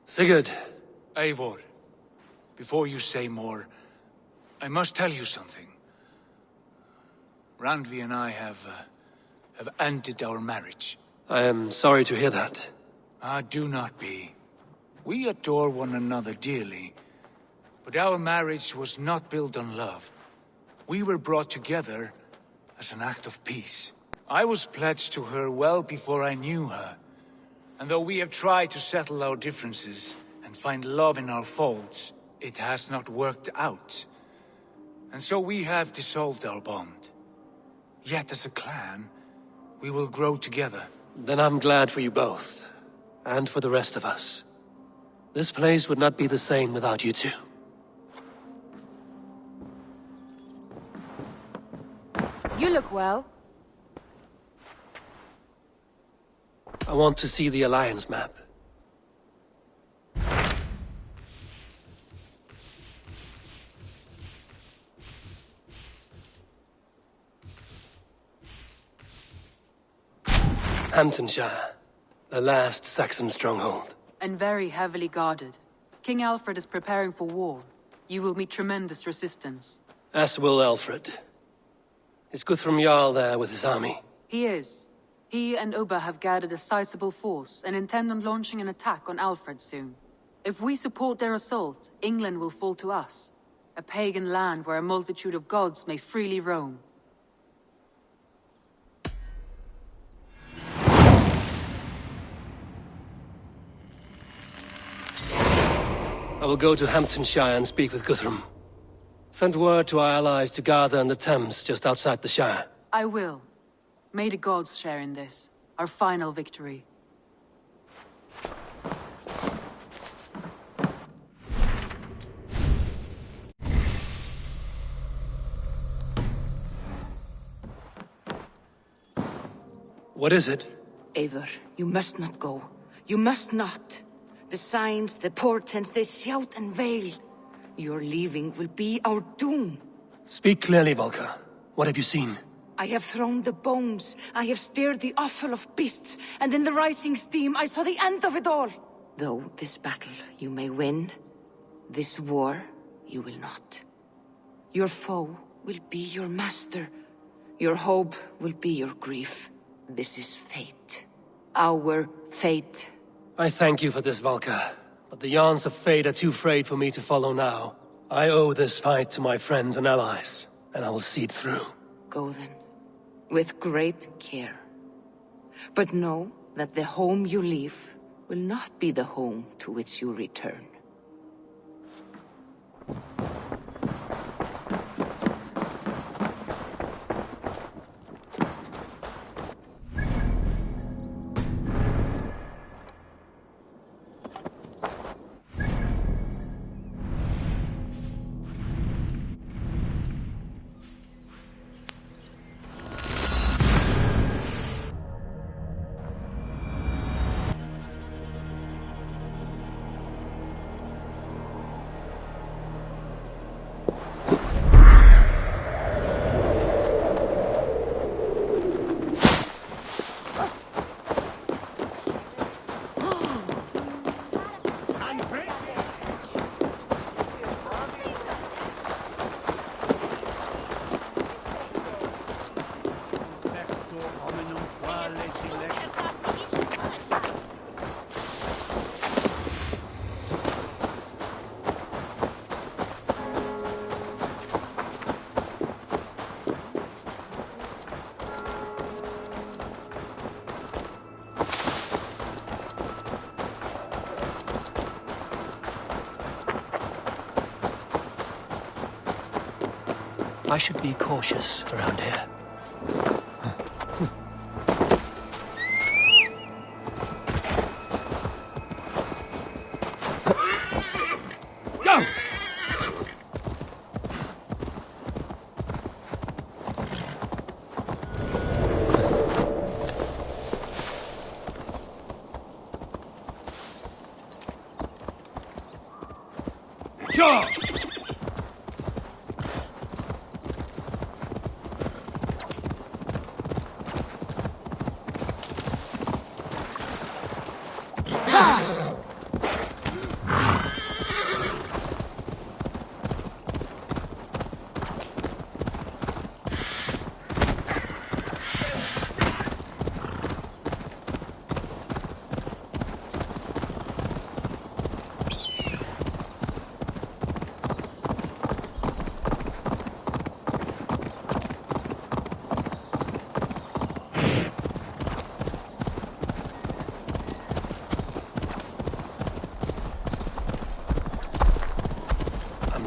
Sigurd. Eivor, before you say more, I must tell you something. Randvi and I have ended our marriage. I am sorry to hear that. Ah, do not be. We adore one another dearly, but our marriage was not built on love. We were brought together as an act of peace. I was pledged to her well before I knew her, and though we have tried to settle our differences and find love in our faults, it has not worked out. And so we have dissolved our bond. Yet as a clan, we will grow together. Then I'm glad for you both, and for the rest of us. This place would not be the same without you two. You look well. I want to see the Alliance map. Hamptonshire, the last Saxon stronghold. And very heavily guarded. King Alfred is preparing for war. You will meet tremendous resistance. As will Alfred. Is Guthrum Jarl there with his army? He is. He and Ubba have gathered a sizable force and intend on launching an attack on Alfred soon. If we support their assault, England will fall to us. A pagan land where a multitude of gods may freely roam. I will go to Hamptonshire and speak with Guthrum. Send word to our allies to gather in the Thames just outside the Shire. I will. May the gods share in this, our final victory. What is it? Eivor, you must not go. You must not. The signs, the portents, they shout and wail. Your leaving will be our doom. Speak clearly, Volker. What have you seen? I have thrown the bones, I have stirred the offal of beasts, and in the rising steam I saw the end of it all. Though this battle you may win, this war you will not. Your foe will be your master. Your hope will be your grief. This is fate. Our fate. I thank you for this, Volker. But the yarns of fate are too frayed for me to follow now. I owe this fight to my friends and allies, and I will see it through. Go then, with great care. But know that the home you leave will not be the home to which you return. I should be cautious around here. Go! Sure!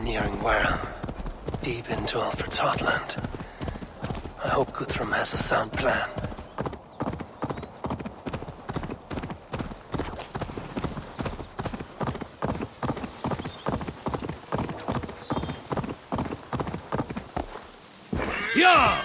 Nearing Wareham, deep into Alfred's heartland. I hope Guthrum has a sound plan. Yeah!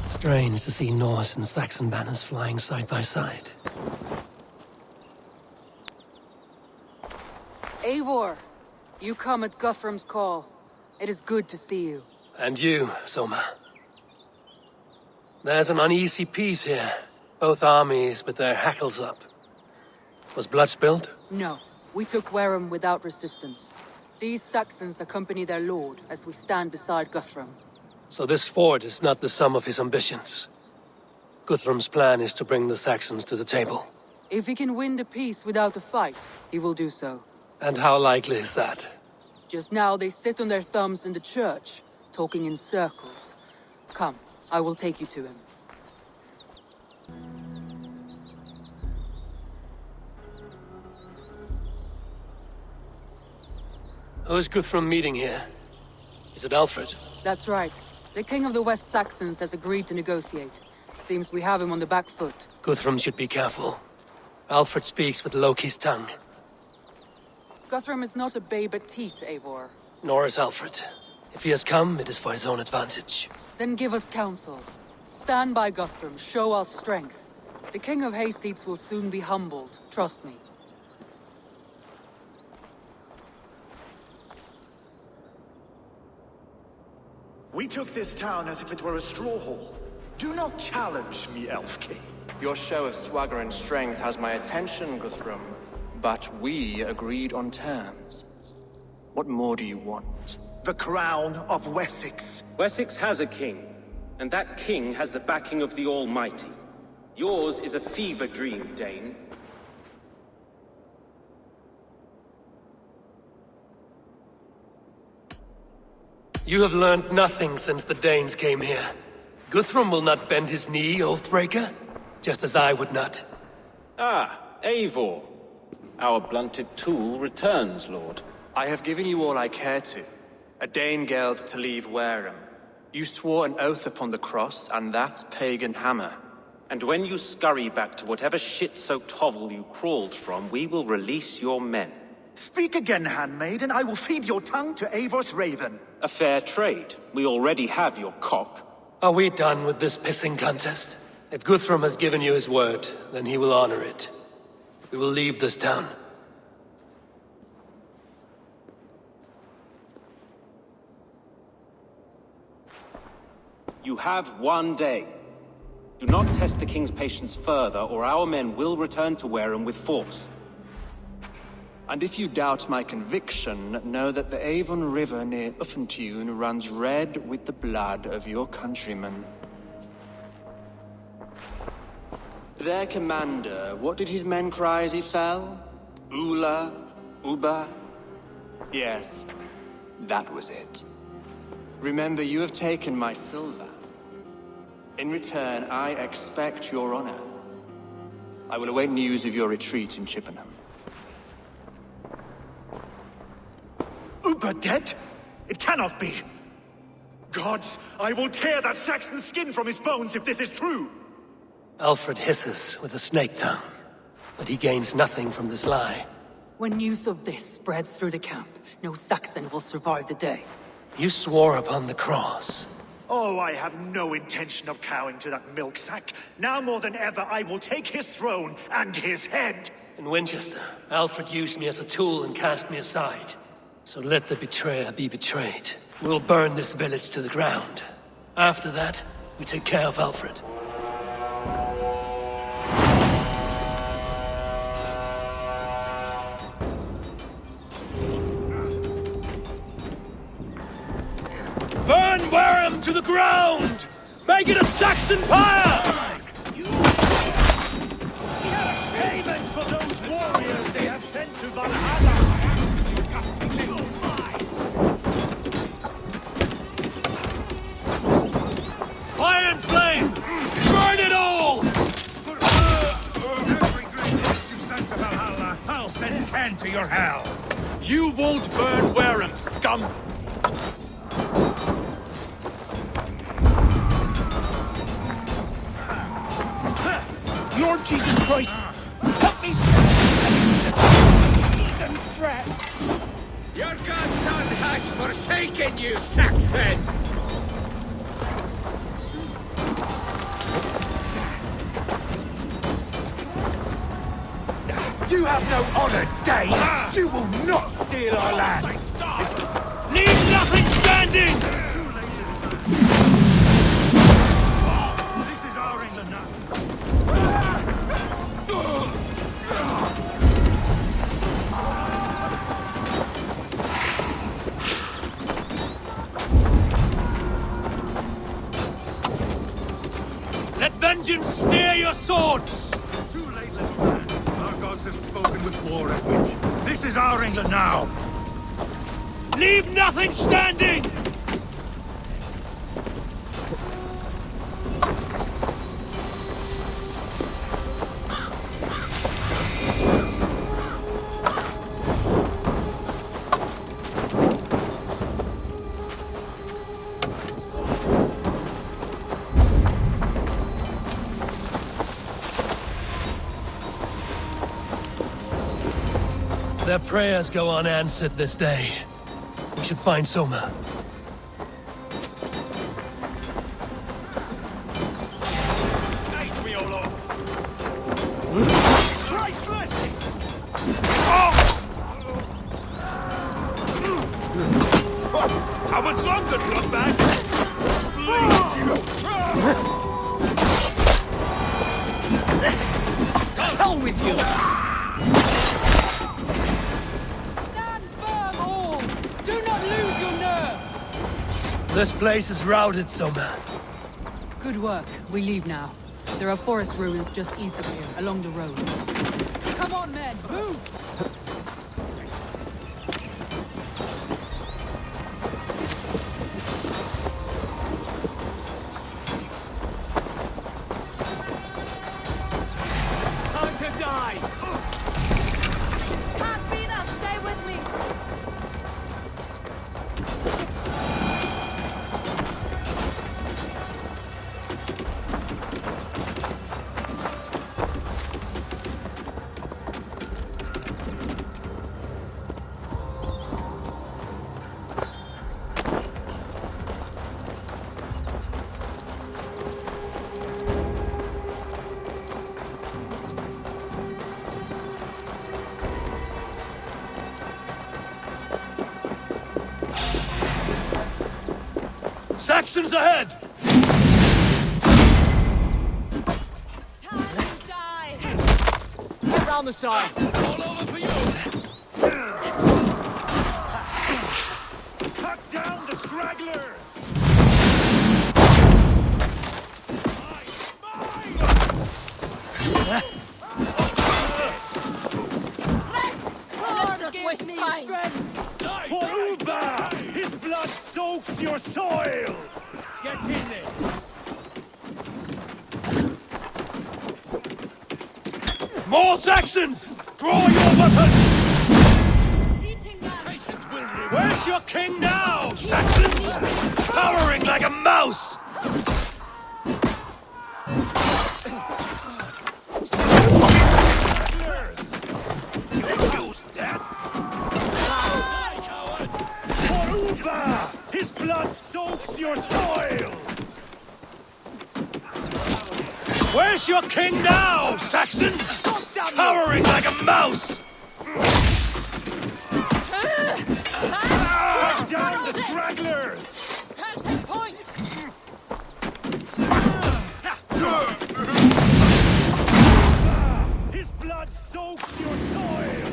Strange to see Norse and Saxon banners flying side by side. Eivor, you come at Guthrum's call. It is good to see you. And you, Soma. There's an uneasy peace here. Both armies with their hackles up. Was blood spilled? No, we took Wareham without resistance. These Saxons accompany their lord as we stand beside Guthrum. So this fort is not the sum of his ambitions. Guthrum's plan is to bring the Saxons to the table. If he can win the peace without a fight, he will do so. And how likely is that? Just now they sit on their thumbs in the church, talking in circles. Come, I will take you to him. Who is Guthrum meeting here? Is it Alfred? That's right. The king of the West Saxons has agreed to negotiate. Seems we have him on the back foot. Guthrum should be careful. Alfred speaks with Loki's tongue. Guthrum is not a babe at teat, Eivor. Nor is Alfred. If he has come, it is for his own advantage. Then give us counsel. Stand by Guthrum, show our strength. The king of Hayseeds will soon be humbled, trust me. We took this town as if it were a straw hall. Do not challenge me, Elf King. Your show of swagger and strength has my attention, Guthrum. But we agreed on terms. What more do you want? The crown of Wessex. Wessex has a king, and that king has the backing of the Almighty. Yours is a fever dream, Dane. You have learned nothing since the Danes came here. Guthrum will not bend his knee, Oathbreaker, just as I would not. Ah, Eivor. Our blunted tool returns, Lord. I have given you all I care to. A Danegeld to leave Wareham. You swore an oath upon the cross, and that pagan hammer. And when you scurry back to whatever shit-soaked hovel you crawled from, we will release your men. Speak again, handmaid, and I will feed your tongue to Eivor's raven. A fair trade. We already have your cock. Are we done with this pissing contest? If Guthrum has given you his word, then he will honor it. We will leave this town. You have 1 day. Do not test the king's patience further, or our men will return to Wareham with force. And if you doubt my conviction, know that the Avon River near Uffentune runs red with the blood of your countrymen. Their commander, what did his men cry as he fell? Ula? Uba? Yes, that was it. Remember, you have taken my silver. In return, I expect your honor. I will await news of your retreat in Chippenham. Uber dead? It cannot be. Gods, I will tear that Saxon's skin from his bones if this is true. Alfred hisses with a snake tongue, but he gains nothing from this lie. When news of this spreads through the camp, no Saxon will survive the day. You swore upon the cross. Oh, I have no intention of cowing to that milksack. Now more than ever, I will take his throne and his head. In Winchester, Alfred used me as a tool and cast me aside. So let the betrayer be betrayed. We'll burn this village to the ground. After that, we take care of Alfred. Burn Wareham to the ground! Make it a Saxon pyre! Payment for those warriors they have sent to Valhalla! Fire and flame! Burn it all! For every great horse you sent to Valhalla, I'll send 10 to your hell! You won't burn Wareham, scum! Lord Jesus Christ, help me heathen threat! Your godson has forsaken you, Saxon! You have no honor, Dane! You will not steal our land! Leave nothing standing! This is our England now. Let vengeance steer your swords! It's too late, little man. Our gods have spoken with war and wit. This is our England now. Leave nothing standing! Their prayers go unanswered this day. We should find Soma. Aid me, O Lord! Christ mercy! How much longer, bloodbag? To hell with you! Stand firm, all! Do not lose your nerve! This place is routed, Soma. Good work. We leave now. There are forest ruins just east of here, along the road. Come on, men! Move! Time to die! Can't beat us, stay with me! Saxons ahead! Time to die! Get round the side! All over for you! Cut down the stragglers! Let's not waste time! For Uba! His blood soaks your soil! Get in there! More Saxons! Draw your weapons! Where's your king now, Saxons? Cowering like a mouse! Stragglers! You choose death! Where's your king now, Saxons? Cowering like a mouse! Cut down the stragglers! Take point! His blood soaks your soil!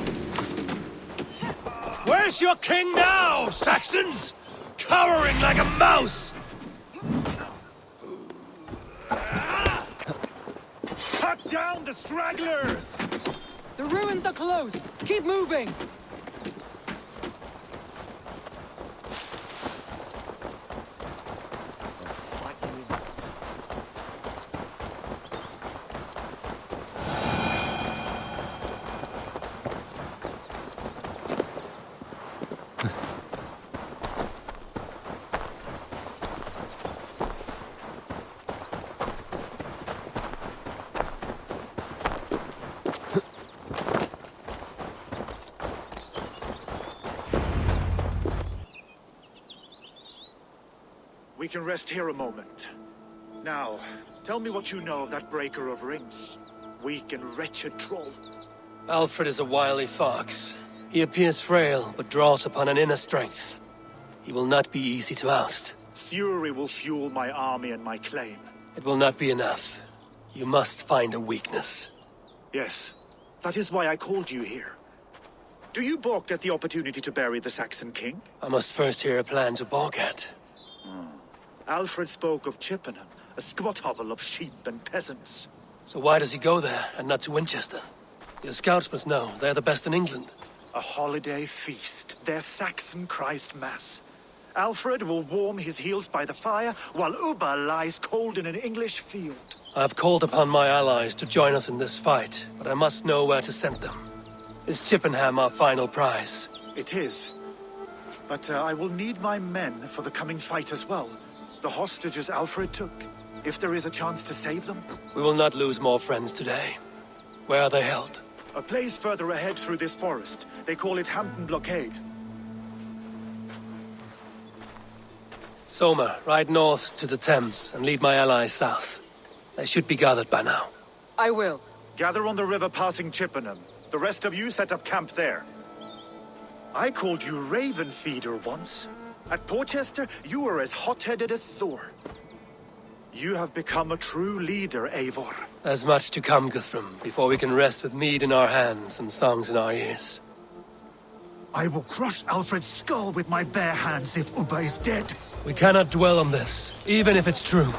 Where's your king now, Saxons? Cowering like a mouse! Cut down the stragglers! The ruins are close! Keep moving! We can rest here a moment. Now, tell me what you know of that breaker of rings. Weak and wretched troll. Alfred is a wily fox. He appears frail, but draws upon an inner strength. He will not be easy to oust. Fury will fuel my army and my claim. It will not be enough. You must find a weakness. Yes, that is why I called you here. Do you balk at the opportunity to bury the Saxon king? I must first hear a plan to balk at. Alfred spoke of Chippenham, a squat hovel of sheep and peasants. So why does he go there, and not to Winchester? Your scouts must know, they're the best in England. A holiday feast, their Saxon Christ Mass. Alfred will warm his heels by the fire, while Ubba lies cold in an English field. I have called upon my allies to join us in this fight, but I must know where to send them. Is Chippenham our final prize? It is. But I will need my men for the coming fight as well. The hostages Alfred took. If there is a chance to save them. We will not lose more friends today. Where are they held? A place further ahead through this forest. They call it Hampton Blockade. Soma, ride north to the Thames and lead my allies south. They should be gathered by now. I will. Gather on the river passing Chippenham. The rest of you set up camp there. I called you Raven Feeder once. At Porchester, you were as hot-headed as Thor. You have become a true leader, Eivor. There's much to come, Guthrum, before we can rest with mead in our hands and songs in our ears. I will crush Alfred's skull with my bare hands if Ubba is dead. We cannot dwell on this, even if it's true.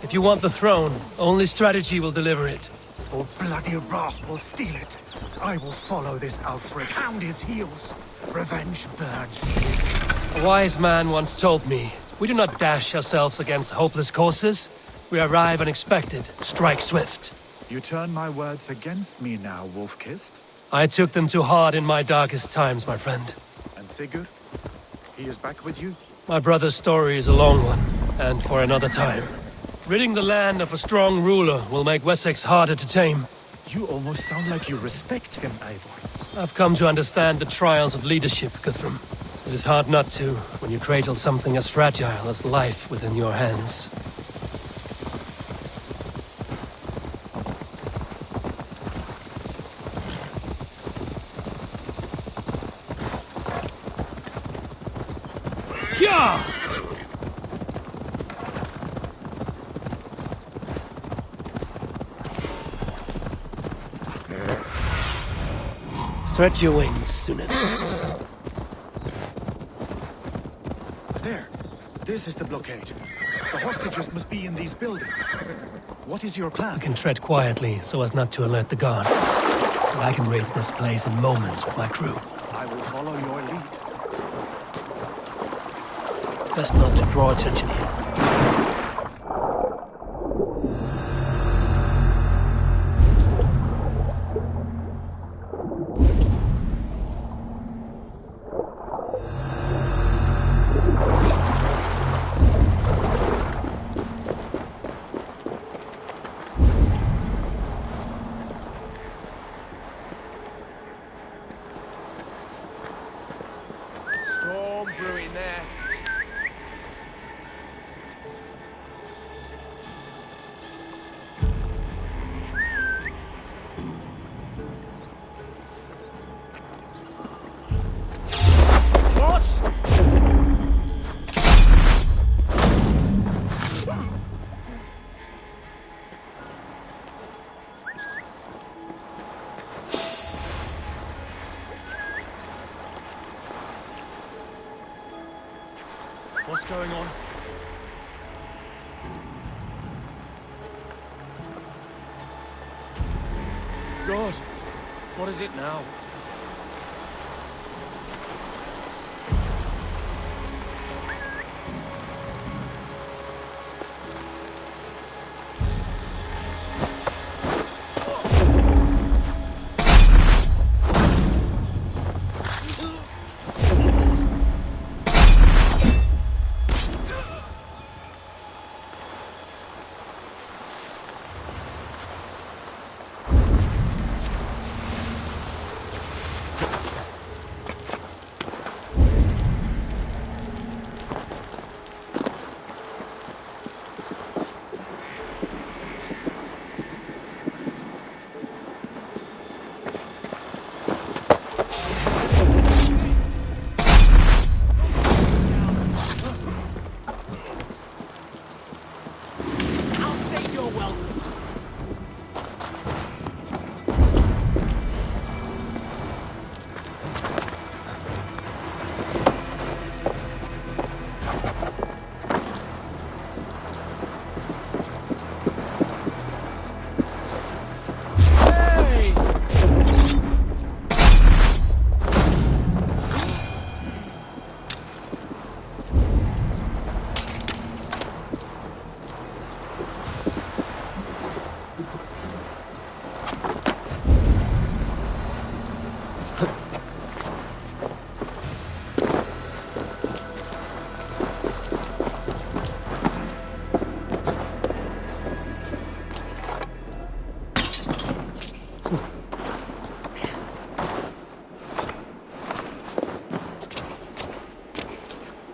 If you want the throne, only strategy will deliver it. Or bloody wrath will steal it. I will follow this Alfred, hound his heels. Revenge burns me. A wise man once told me, we do not dash ourselves against hopeless courses. We arrive unexpected, strike swift. You turn my words against me now, Wolf-Kissed. I took them too hard in my darkest times, my friend. And Sigurd? He is back with you? My brother's story is a long one, and for another time. Ridding the land of a strong ruler will make Wessex harder to tame. You almost sound like you respect him, Eivor. I've come to understand the trials of leadership, Guthrum. It is hard not to, when you cradle something as fragile as life within your hands. Yeah! Stretch your wings, Sunit. There. This is the blockade. The hostages must be in these buildings. What is your plan? I can tread quietly so as not to alert the guards. But I can raid this place in moments with my crew. I will follow your lead. Best not to draw attention here. Storm brewing there. What's going on? God, what is it now?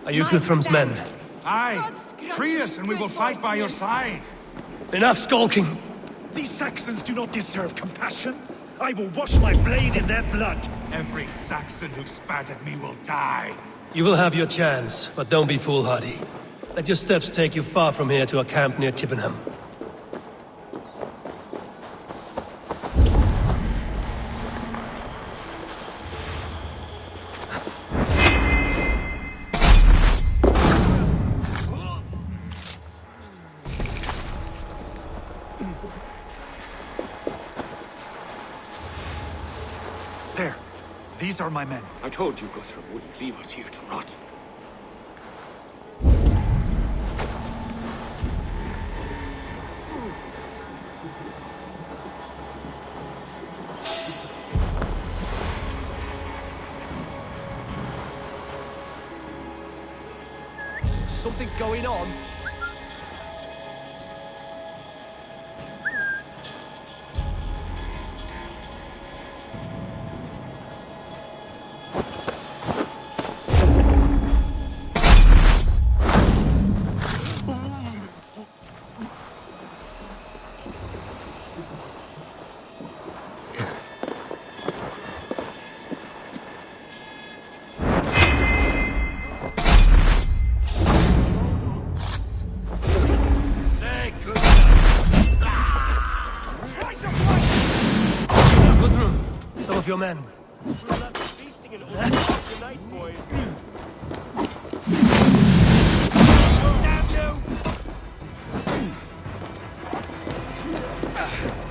Are you Guthrum's men? Aye! Free us and we will fight by your side! Enough skulking! These Saxons do not deserve compassion. I will wash my blade in their blood. Every Saxon who spat at me will die! You will have your chance, but don't be foolhardy. Let your steps take you far from here to a camp near Chippenham. There. These are my men. I told you Guthrum wouldn't leave us here to rot. Something going on? Your men.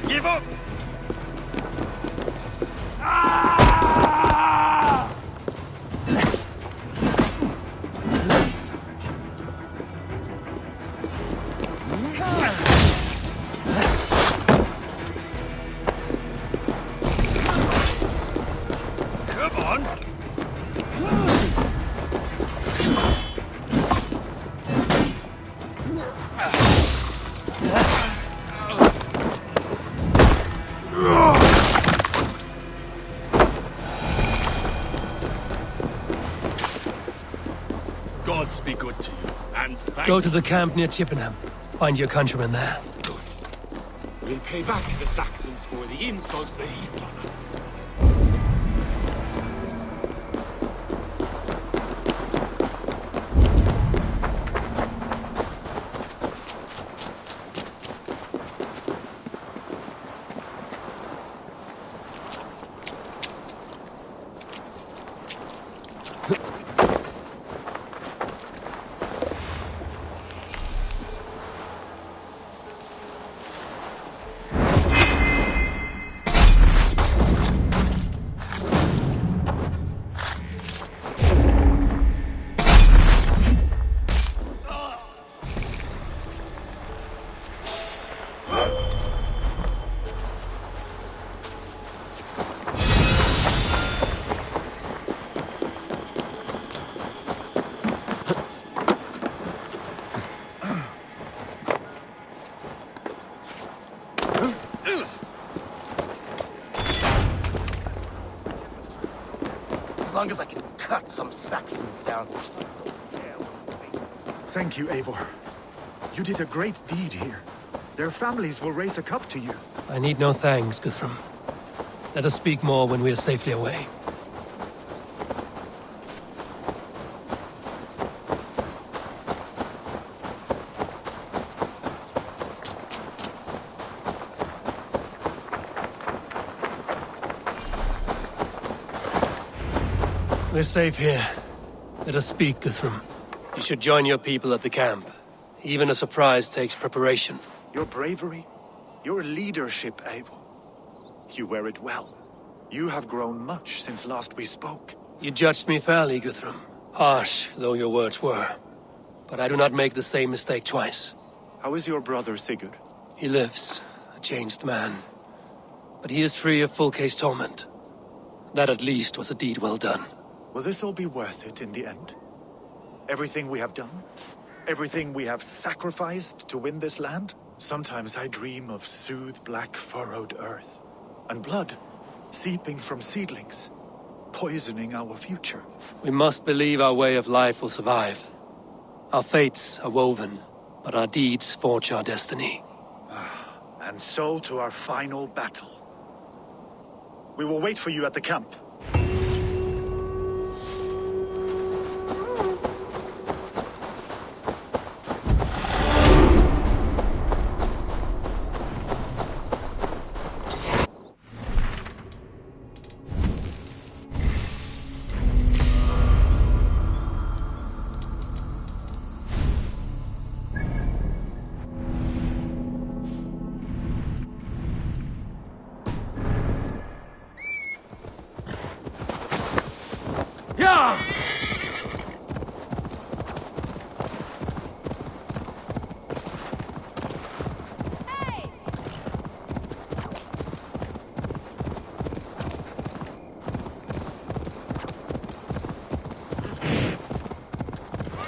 Give up! Gods be good to you, and Go to the camp near Chippenham. Find your countrymen there. Good. We'll pay back the Saxons for the insults they heaped on us. long as I can cut some Saxons down. Thank you, Eivor. You did a great deed here. Their families will raise a cup to you. I need no thanks, Guthrum. Let us speak more when we are safely away. We're safe here. Let us speak, Guthrum. You should join your people at the camp. Even a surprise takes preparation. Your bravery, your leadership, Eivor. You wear it well. You have grown much since last we spoke. You judged me fairly, Guthrum. Harsh though your words were. But I do not make the same mistake twice. How is your brother, Sigurd? He lives, a changed man. But he is free of full case torment. That at least was a deed well done. Will this all be worth it in the end? Everything we have done? Everything we have sacrificed to win this land? Sometimes I dream of soothed black furrowed earth. And blood seeping from seedlings, poisoning our future. We must believe our way of life will survive. Our fates are woven, but our deeds forge our destiny. And so to our final battle. We will wait for you at the camp.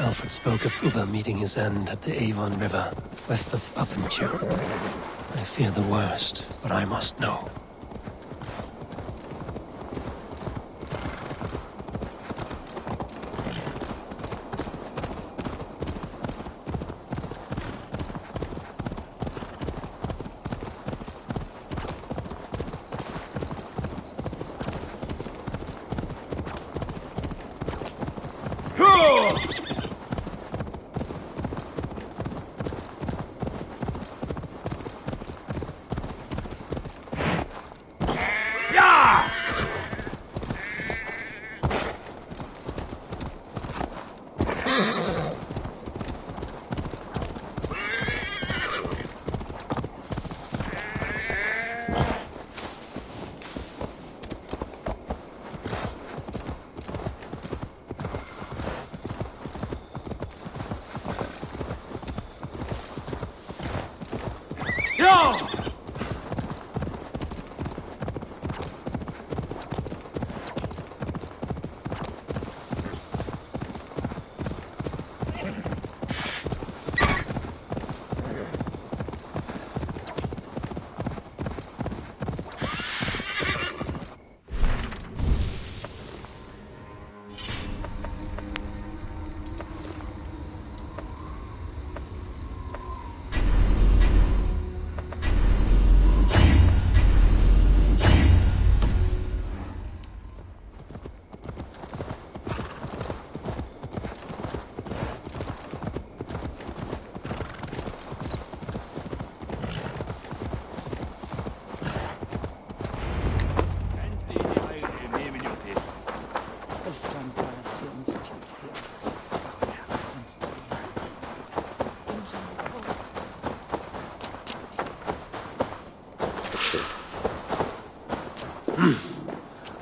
Alfred spoke of Ubba meeting his end at the Avon River, west of Uthentur. I fear the worst, but I must know.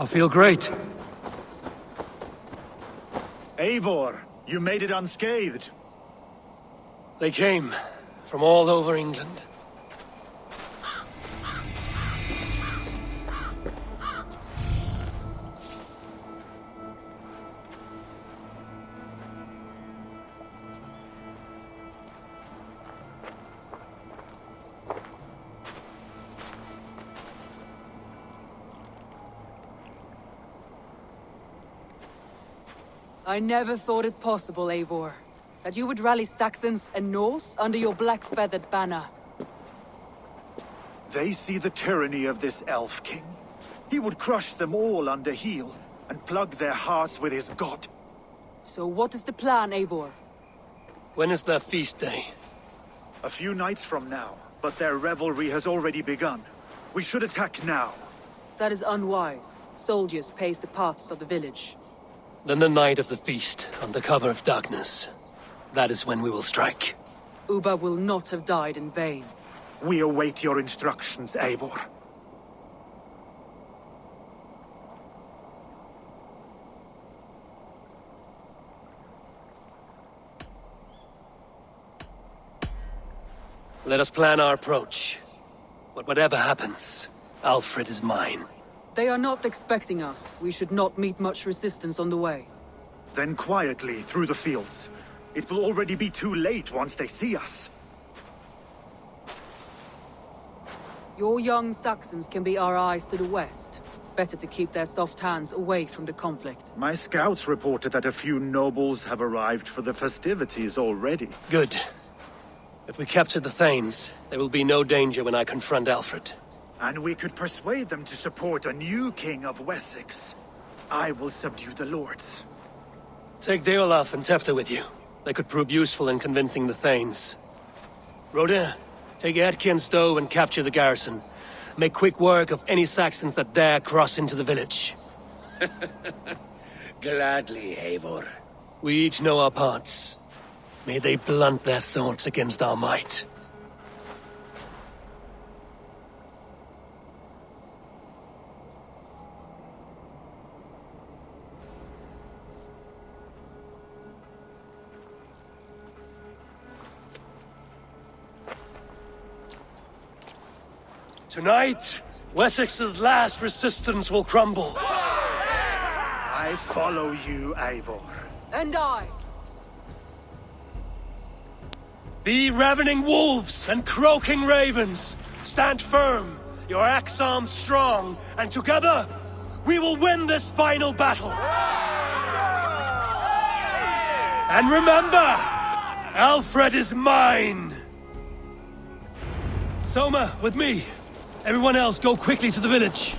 I feel great. Eivor, you made it unscathed. They came from all over England. I never thought it possible, Eivor. That you would rally Saxons and Norse under your black-feathered banner. They see the tyranny of this elf king. He would crush them all under heel, and plug their hearts with his god. So what is the plan, Eivor? When is their feast day? A few nights from now, but their revelry has already begun. We should attack now. That is unwise. Soldiers pace the paths of the village. Then the night of the feast, under cover of darkness. That is when we will strike. Ubba will not have died in vain. We await your instructions, Eivor. Let us plan our approach. But whatever happens, Alfred is mine. They are not expecting us. We should not meet much resistance on the way. Then quietly through the fields. It will already be too late once they see us. Your young Saxons can be our eyes to the west. Better to keep their soft hands away from the conflict. My scouts reported that a few nobles have arrived for the festivities already. Good. If we capture the Thanes, there will be no danger when I confront Alfred. And we could persuade them to support a new king of Wessex. I will subdue the lords. Take Deolaf and Tefta with you. They could prove useful in convincing the Thanes. Rhoda, take Edki and Stowe and capture the garrison. Make quick work of any Saxons that dare cross into the village. Gladly, Eivor. We each know our parts. May they blunt their swords against our might. Tonight, Wessex's last resistance will crumble. I follow you, Eivor. And I! Be ravening wolves and croaking ravens. Stand firm, your axe arms strong, and together, we will win this final battle. And remember, Alfred is mine! Soma, with me. Everyone else, go quickly to the village.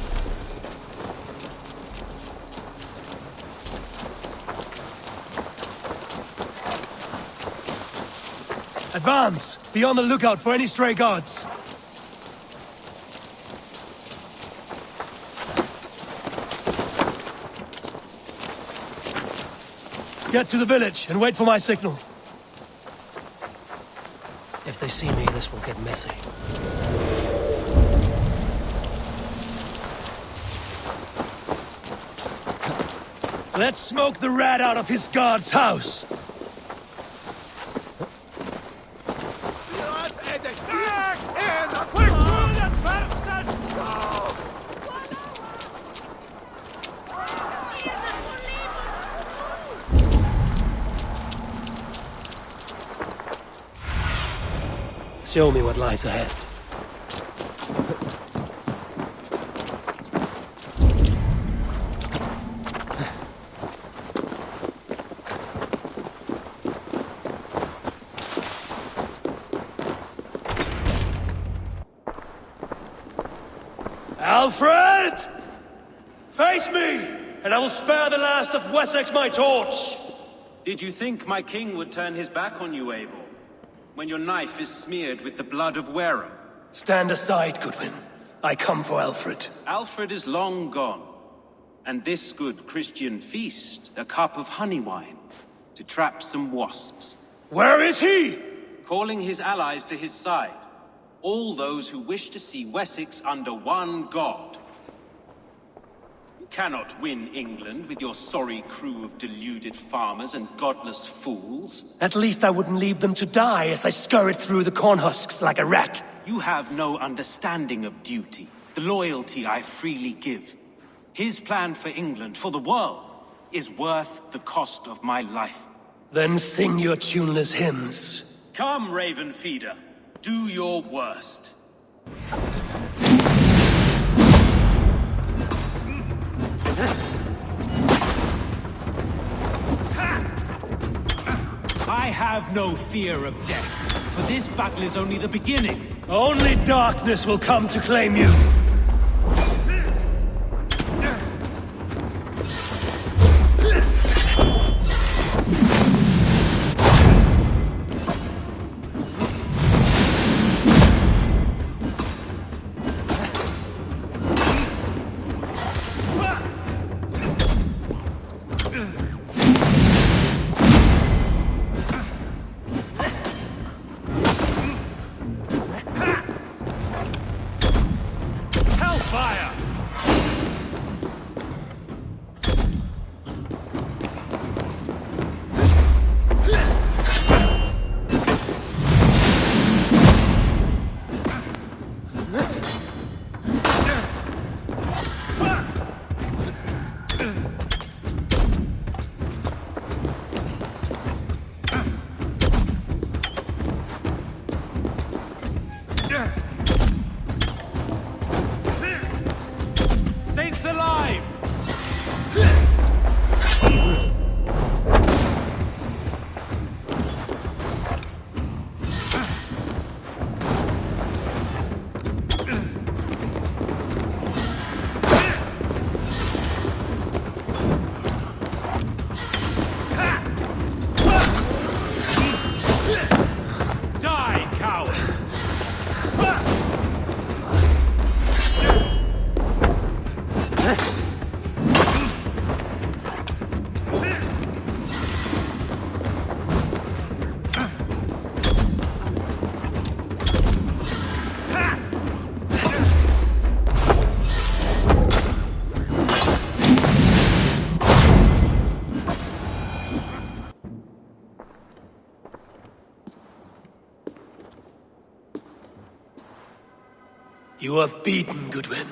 Advance! Be on the lookout for any stray guards. Get to the village and wait for my signal. If they see me, this will get messy. Let's smoke the rat out of his guard's house! Show me what lies ahead. Alfred! Face me, and I will spare the last of Wessex my torch! Did you think my king would turn his back on you, Eivor? When your knife is smeared with the blood of Wareham? Stand aside, Goodwin. I come for Alfred. Alfred is long gone. And this good Christian feast, a cup of honey wine, to trap some wasps. Where is he? Calling his allies to his side. All those who wish to see Wessex under one god. You cannot win England with your sorry crew of deluded farmers and godless fools. At least I wouldn't leave them to die as I scurried through the corn husks like a rat. You have no understanding of duty, the loyalty I freely give. His plan for England, for the world, is worth the cost of my life. Then sing your tuneless hymns. Come, Raven Feeder. Do your worst. I have no fear of death, for this battle is only the beginning. Only darkness will come to claim you. Saints alive! You are beaten, Goodwin.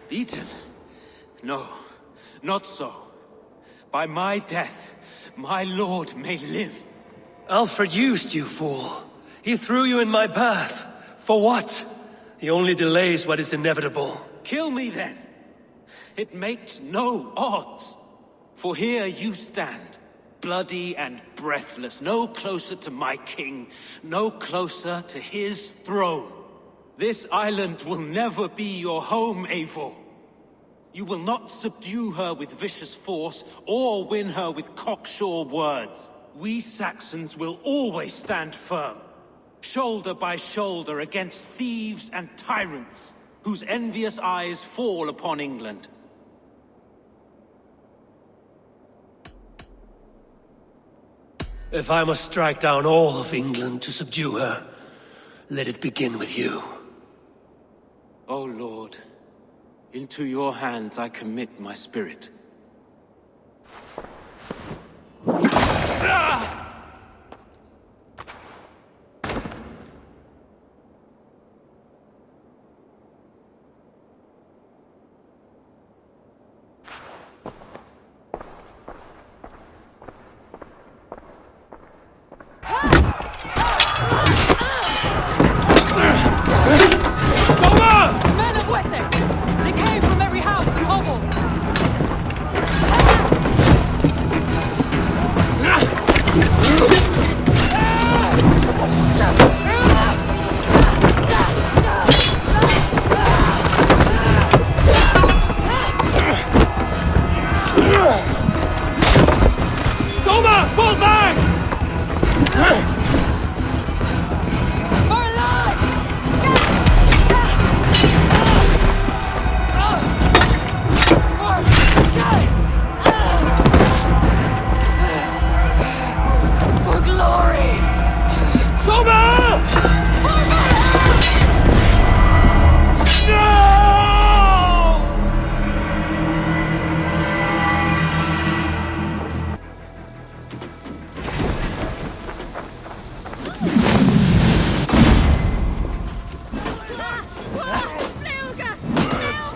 Beaten? No, not so. By my death, my lord may live. Alfred used you, fool. He threw you in my path. For what? He only delays what is inevitable. Kill me then. It makes no odds. For here you stand, bloody and breathless, no closer to my king, no closer to his throne. This island will never be your home, Eivor. You will not subdue her with vicious force, or win her with cocksure words. We Saxons will always stand firm, shoulder by shoulder against thieves and tyrants, whose envious eyes fall upon England. If I must strike down all of England to subdue her, let it begin with you. O Lord, into your hands I commit my spirit. Men of Wessex! They came from every house and hovel! Soma! Fall back! For glory! Soma! No!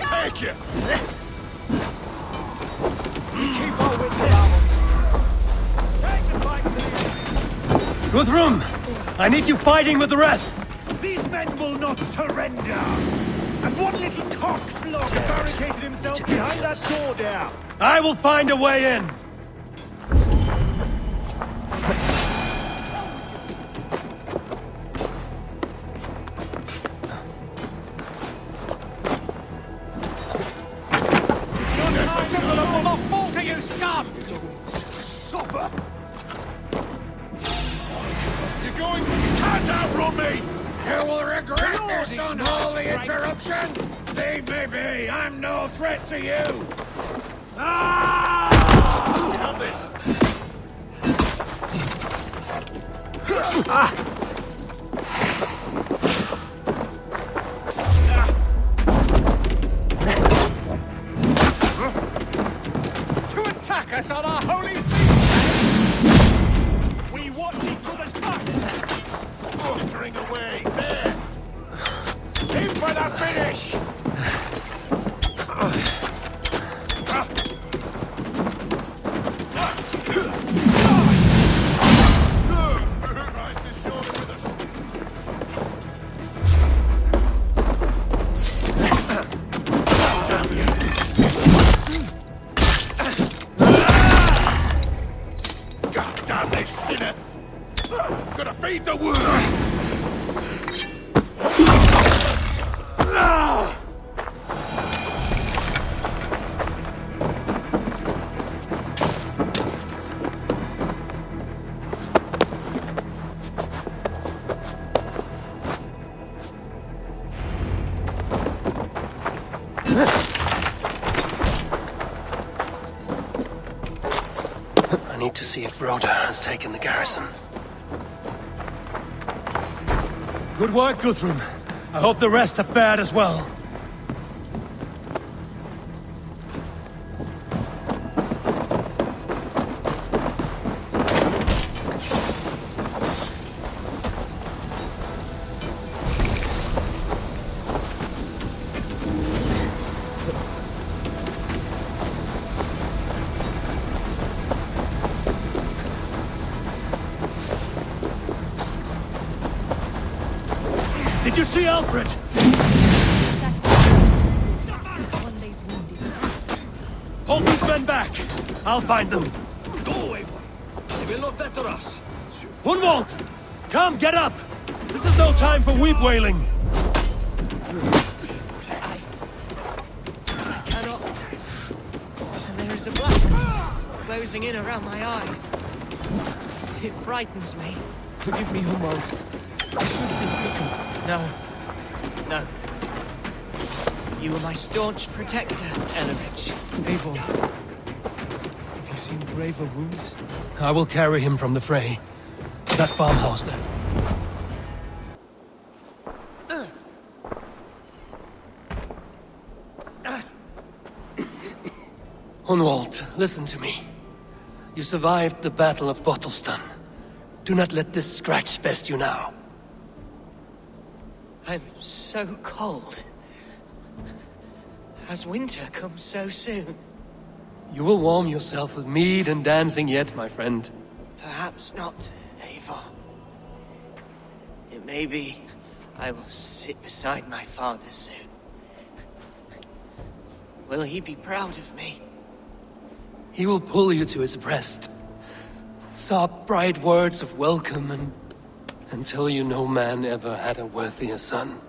Take you! Keep our wits about us. Take the fight to the end. Guthrum! I need you fighting with the rest! These men will not surrender! And one little cockflog barricaded himself behind that door there! I will find a way in! enough! Supper! You're going... Can't outrun me! You will regret this unholy interruption! Leave me be! I'm no threat to you! Ah! Help this! To attack us on our holy feast! We watch each other's backs! Filtering away, there! Aim for the finish! Feed the wound! I need to see if Broda has taken the garrison. Good work, Guthrum. I hope the rest have fared as well. Did you see Alfred? Hold these men back! I'll find them. Go, Eivor! They will not better us. Hunwald! Come, get up! This is no time for weep wailing. I cannot. And there is a blackness closing in around my eyes. It frightens me. Forgive me, Hunwald. I should have been quicker. No. No. You were my staunch protector, Ellerich. Eivor, have you seen graver wounds? I will carry him from the fray. To that farmhouse there. Hunwald, listen to me. You survived the Battle of Bottleston. Do not let this scratch best you now. I'm so cold. Has winter come so soon? You will warm yourself with mead and dancing yet, my friend. Perhaps not, Eivor. It may be I will sit beside my father soon. Will he be proud of me? He will pull you to his breast. Sob bright words of welcome and until you no man ever had a worthier son.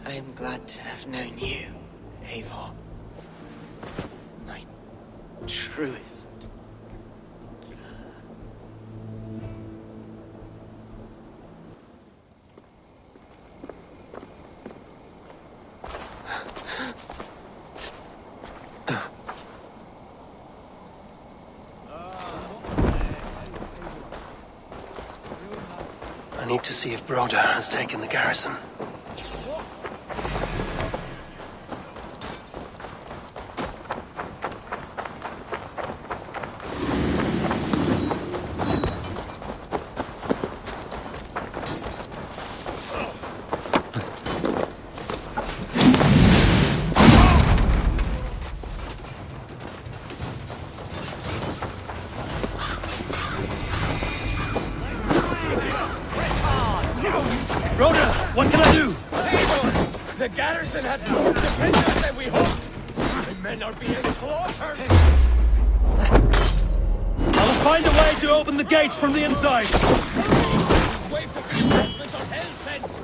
I am glad to have known you, Eivor. My truest. I need to see if Broda has taken the garrison. What can I do? Eivor! The garrison has more defenders than we hoped! The men are being slaughtered! I will find a way to open the gates from the inside! These waves of reinforcements are hell-sent!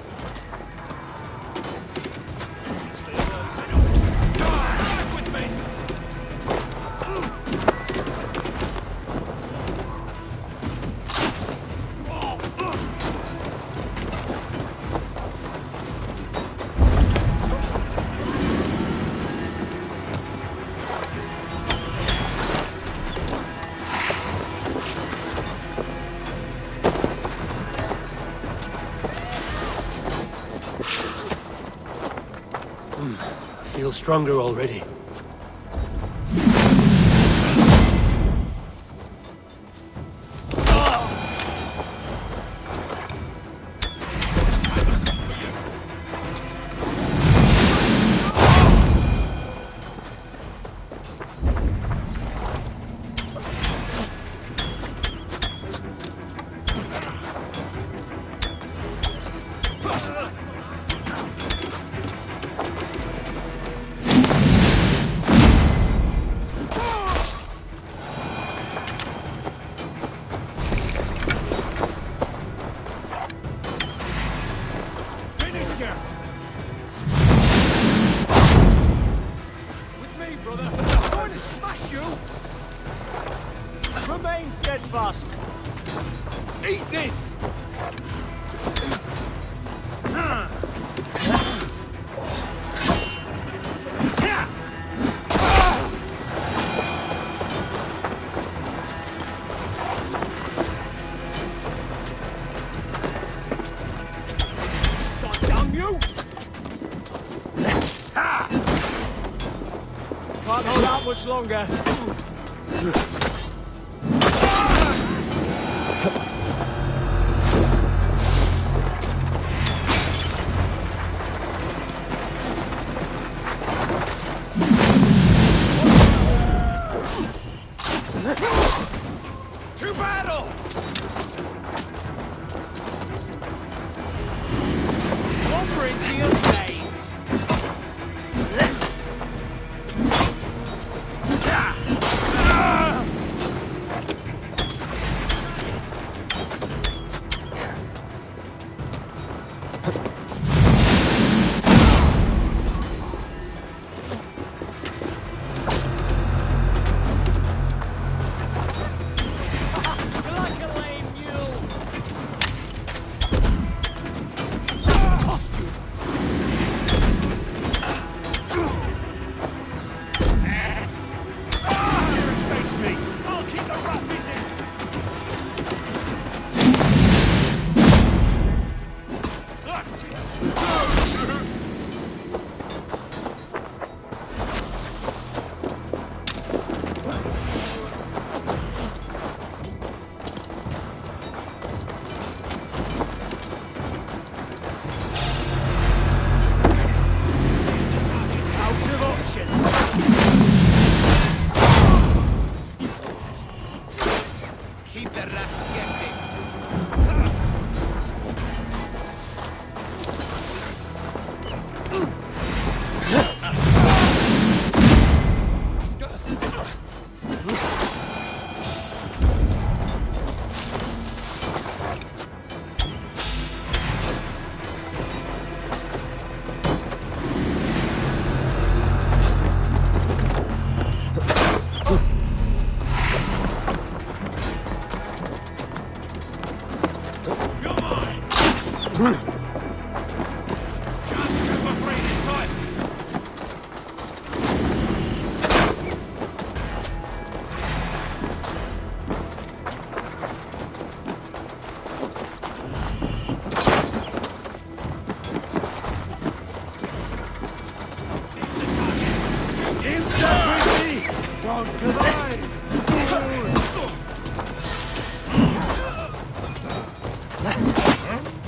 I feel stronger already. Can't hold out much longer. To battle! Offering to your fate.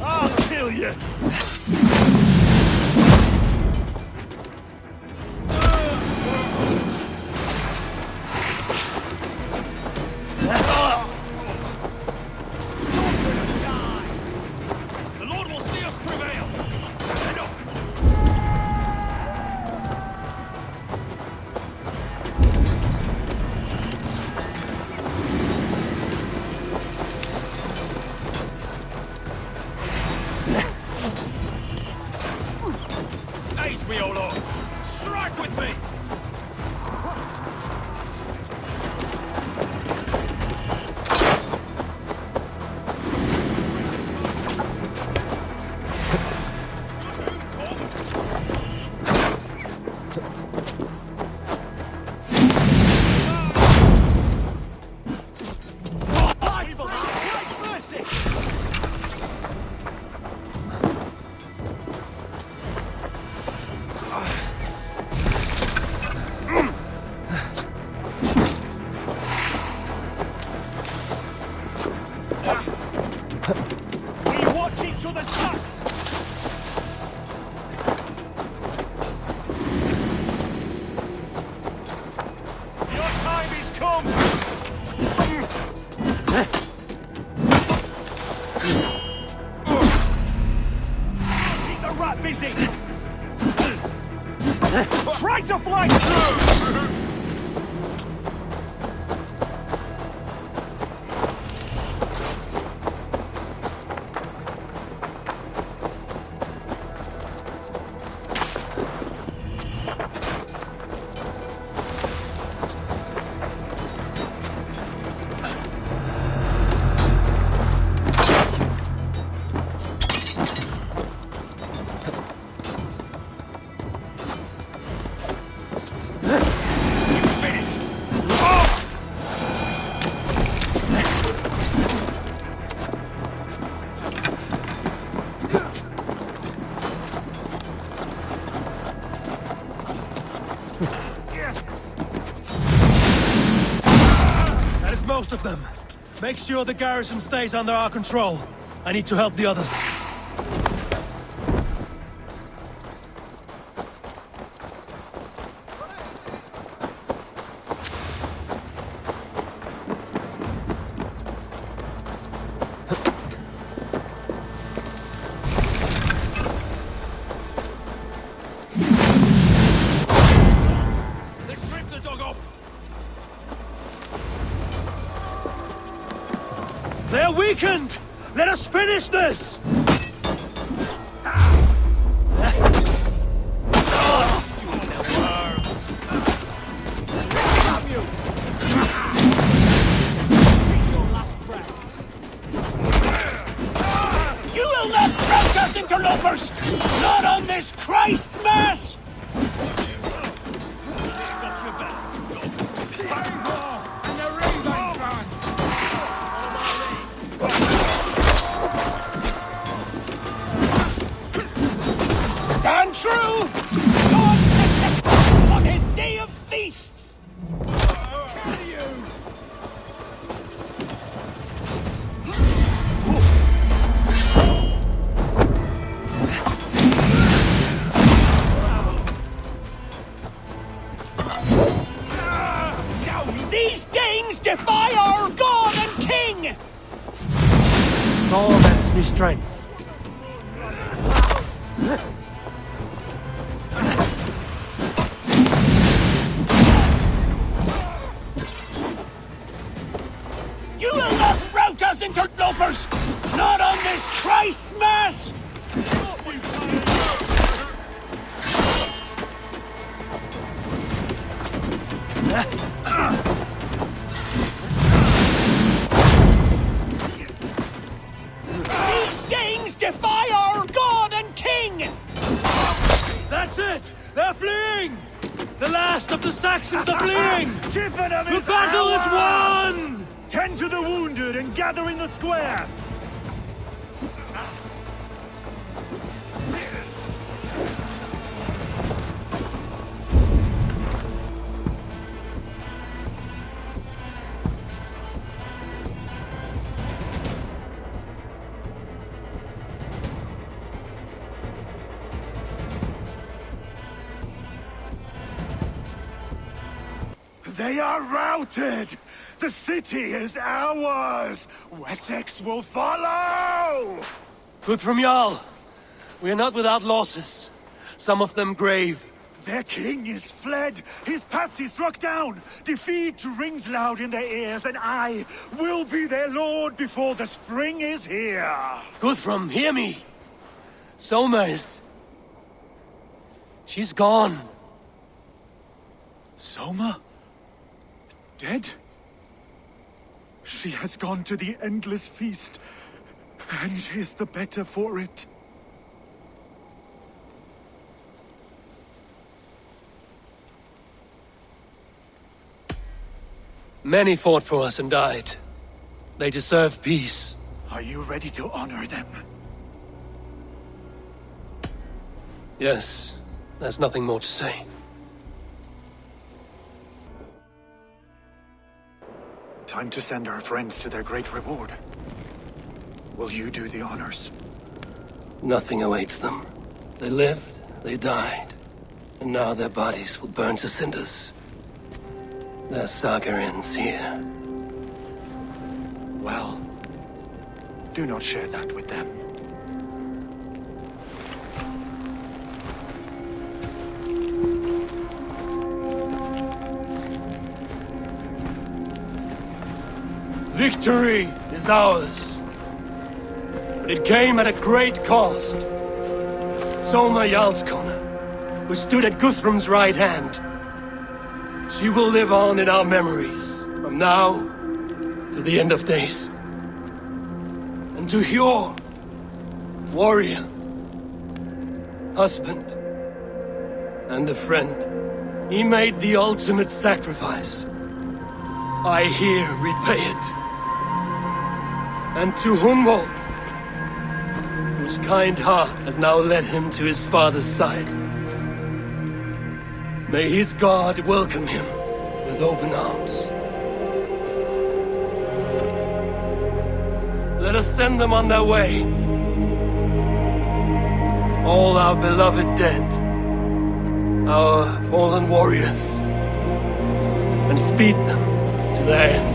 I'll kill you! The Lord will see us prevail! Aid me, O Lord! Strike with me! Try to fly through! Most of them. Make sure the garrison stays under our control. I need to help the others. They're weakened! Let us finish this! You will not crouch us, interlopers! Not on this Christ Mass! Stand true! God protect us on his day of feasts! Kill you! These Danes defy our God and King! All that's me strength. You will not rout us, interlopers! Not on this Christ Mass! These Danes defy our God and King! That's it! They're fleeing! The last of the Saxons are fleeing! Chippenham The is battle ours! is won! Tend to the wounded and gather in the square! They are routed! The city is ours! Wessex will follow! Good from Jarl. We are not without losses. Some of them grave. Their king is fled! His patsy struck down! Defeat rings loud in their ears, and I will be their lord before the spring is here! Guthrum, hear me! Somers. She's gone. Soma? Dead? She has gone to the endless feast, and is the better for it. Many fought for us and died. They deserve peace. Are you ready to honor them? Yes, there's nothing more to say. Time to send our friends to their great reward. Will you do the honors? Nothing awaits them. They lived, they died, and now their bodies will burn to cinders. Their saga ends here. Well, do not share that with them. Victory is ours. But it came at a great cost. Soma Jarlskona, who stood at Guthrum's right hand. She will live on in our memories, from now to the end of days. And to Hjor, warrior, husband, and a friend, he made the ultimate sacrifice. I here repay it. And to Hunwald, whose kind heart has now led him to his father's side. May his God welcome him with open arms. Let us send them on their way. All our beloved dead, our fallen warriors, and speed them to their end.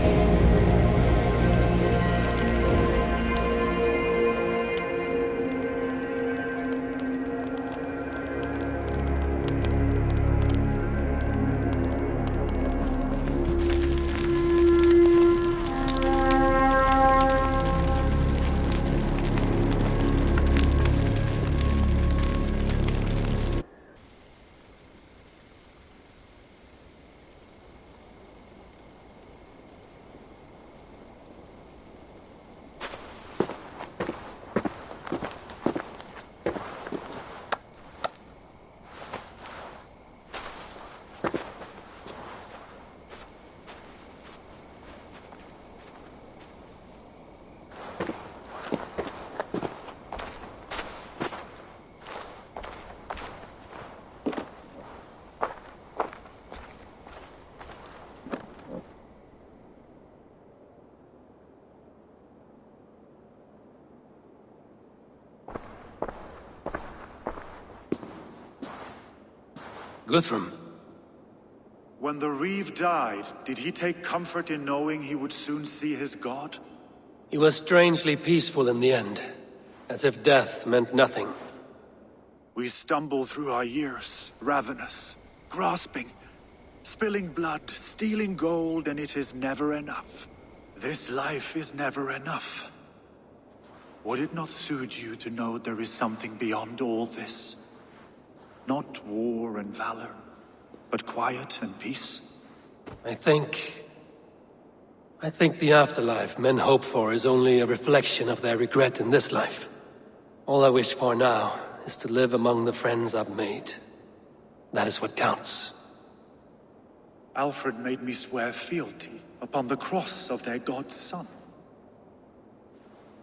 Guthrum. When the Reeve died, did he take comfort in knowing he would soon see his god? He was strangely peaceful in the end, as if death meant nothing. We stumble through our years, ravenous, grasping, spilling blood, stealing gold, and it is never enough. This life is never enough. Would it not suit you to know there is something beyond all this? Not war and valor, but quiet and peace? I think the afterlife men hope for is only a reflection of their regret in this life. All I wish for now is to live among the friends I've made. That is what counts. Alfred made me swear fealty upon the cross of their god's son.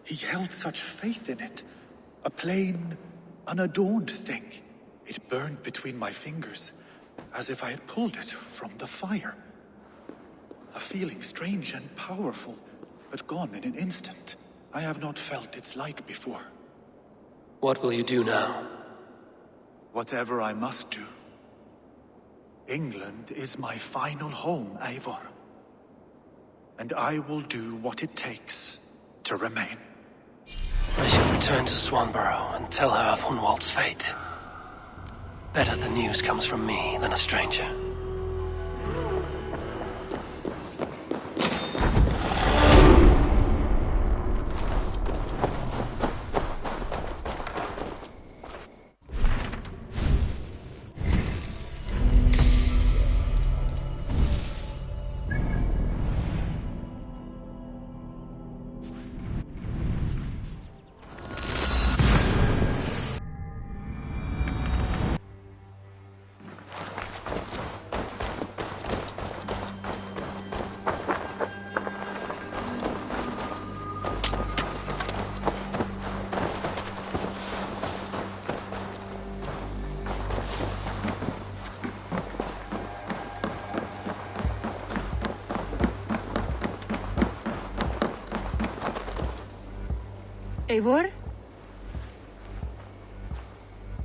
He held such faith in it, a plain, unadorned thing. It burned between my fingers, as if I had pulled it from the fire. A feeling strange and powerful, but gone in an instant. I have not felt its like before. What will you do now? Whatever I must do. England is my final home, Eivor. And I will do what it takes to remain. I should return to Swanborough and tell her of Hunwald's fate. Better the news comes from me than a stranger. Eivor?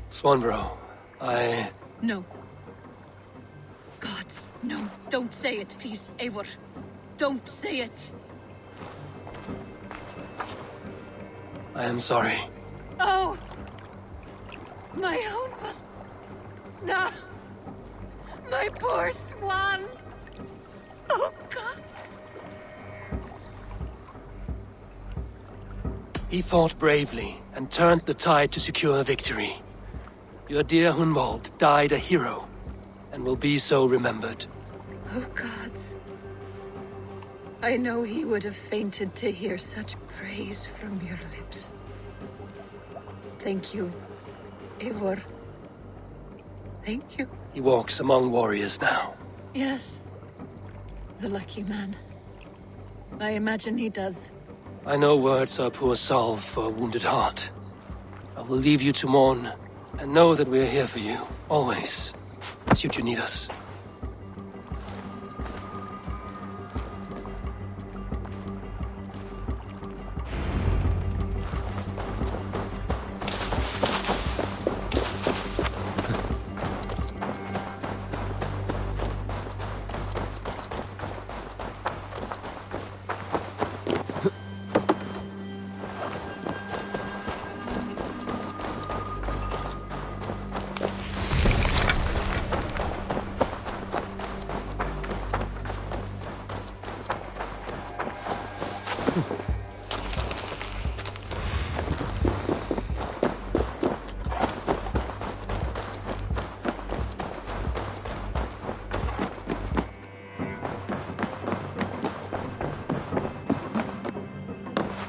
Swanborough, No. Gods, no. Don't say it, please, Eivor. Don't say it. I am sorry. Oh! My own one. No. My poor swan. Oh, gods. He fought bravely and turned the tide to secure victory. Your dear Hunwald died a hero, and will be so remembered. Oh gods. I know he would have fainted to hear such praise from your lips. Thank you, Eivor. Thank you. He walks among warriors now. Yes. The lucky man. I imagine he does. I know words are poor salve for a wounded heart. I will leave you to mourn, and know that we are here for you, always, should you need us.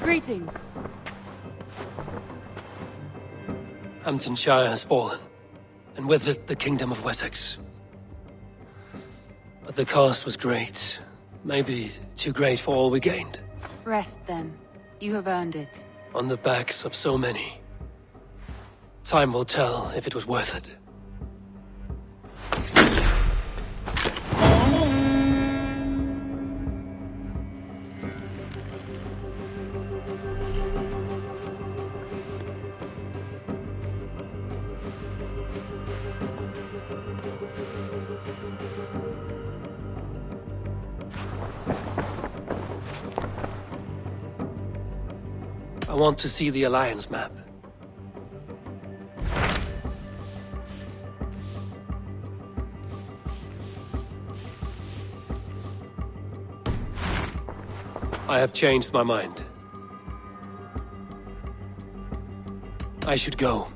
Greetings. Hamptonshire has fallen, and with it the kingdom of Wessex. But the cost was great. Maybe too great for all we gained. Rest then. You have earned it. On the backs of so many. Time will tell if it was worth it. I want to see the Alliance map. I have changed my mind. I should go.